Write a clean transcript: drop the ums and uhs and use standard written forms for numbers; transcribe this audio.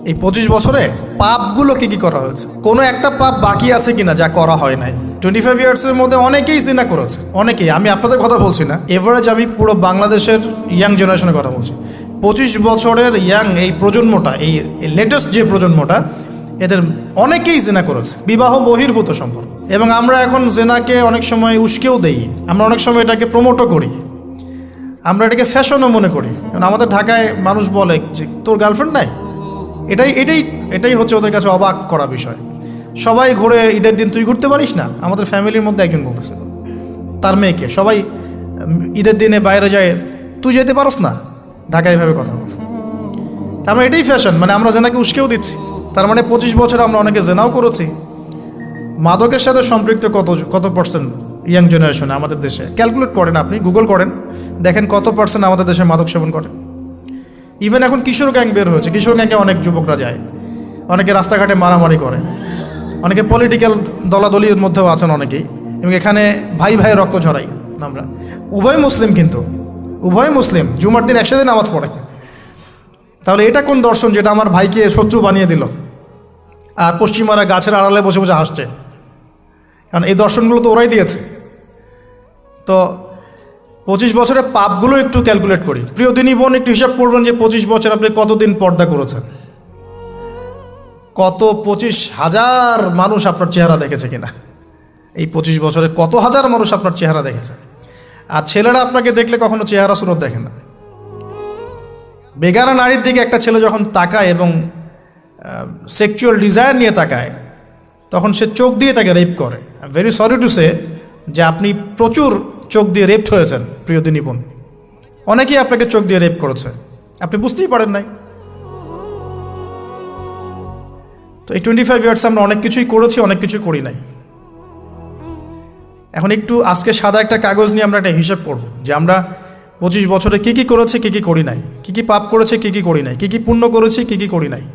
এই 25 বছরে পাপগুলো কি করা হয়েছে, কোনো একটা পাপ বাকি আছে কিনা যা করা হয় নাই। 25 ইয়ার্সের মধ্যে অনেকেই জিনা করেছে, অনেকেই। আমি আপনাদের কথা বলছি না, এভারেজ আমি পুরো বাংলাদেশের ইয়াং জেনারেশনের কথা বলছি। 25 বছরের ইয়াং এই প্রজন্মটা, এই লেটেস্ট যে প্রজন্মটা, এদের অনেকেই জেনা করেছে, বিবাহ বহির্ভূত সম্পর্ক। এবং আমরা এখন জেনাকে অনেক সময় উস্কেও দেই, আমরা অনেক সময় এটাকে প্রমোটও করি, আমরা এটাকে ফ্যাশনও মনে করি। কারণ আমাদের ঢাকায় মানুষ বলে যে তোর গার্লফ্রেন্ড নাই, এটাই হচ্ছে ওদের কাছে অবাক করা বিষয়। সবাই ঘুরে, ঈদের দিন তুই ঘুরতে পারিস না? আমাদের ফ্যামিলির মধ্যে একজন বলতেছিল তার মেয়েকে, সবাই ঈদের দিনে বাইরে যায়, তুই যেতে পারস না? ঢাকায় এভাবে কথা বল। তার মানে এটাই ফ্যাশন, মানে আমরা জেনাকে উস্কেও দিচ্ছি। তার মানে 25 বছর আমরা অনেকে জেনাও করেছি। মাদকের সাথে সম্পৃক্ত কত পার্সেন্ট ইয়াং জেনারেশনে আমাদের দেশে? ক্যালকুলেট করেন, আপনি গুগল করেন, দেখেন কত পার্সেন্ট আমাদের দেশে মাদক সেবন করে। ইভেন এখন কিশোর গ্যাং বের হয়েছে, কিশোর গ্যাংয়ে অনেক যুবকরা যায়, অনেকে রাস্তাঘাটে মারামারি করে, অনেকে পলিটিক্যাল দলাদলির মধ্যেও আছেন অনেকেই, এবং এখানে ভাই ভাই রক্ত ঝরাই আমরা। উভয় মুসলিম, কিন্তু উভয় মুসলিম, জুমার দিন একসাথে নামাজ পড়ে। তাহলে এটা কোন দর্শন যেটা আমার ভাইকে শত্রু বানিয়ে দিল, আর পশ্চিমারা গাছের আড়ালে বসে বসে হাসছে? কারণ এই দর্শনগুলো তো ওরাই দিয়েছে। তো 25 বছরের পাপগুলো একটু ক্যালকুলেট করি। প্রিয় দিনী বোন, একটু হিসাব করবেন যে 25 বছর আপনি কতদিন পর্দা করেছেন, কত 25,000 মানুষ আপনার চেহারা দেখেছে কিনা, এই 25 বছরে কত হাজার মানুষ আপনার চেহারা দেখেছে। আর ছেলেরা আপনাকে দেখলে কখনো চেহারা সুরত দেখে না। বেগানা নারীর দিকে একটা ছেলে যখন তাকায় এবং সেক্সুয়াল ডিজায়ার নিয়ে তাকায়, তখন সে চোখ দিয়ে তাকে রেপ করে। ভেরি সরি টু সে যে আপনি প্রচুর চোখ দিয়ে রেপড হয়েছেন প্রিয় দিনী বোন। অনেকেই আপনাকে চোখ দিয়ে রেপ করেছে, আপনি বুঝতেই পারেন নাই। তো এই 25 ইয়ার্স আমরা অনেক কিছুই করেছি, অনেক কিছুই করি নাই। এখন একটু আজকে সাদা একটা কাগজ নিয়ে আমরা একটা হিসাব করব যে আমরা 25 বছরে কী করেছি, কী করি নাই, কী পাপ করেছি, কী করি নাই, কী পুণ্য করেছি, কী করি নাই।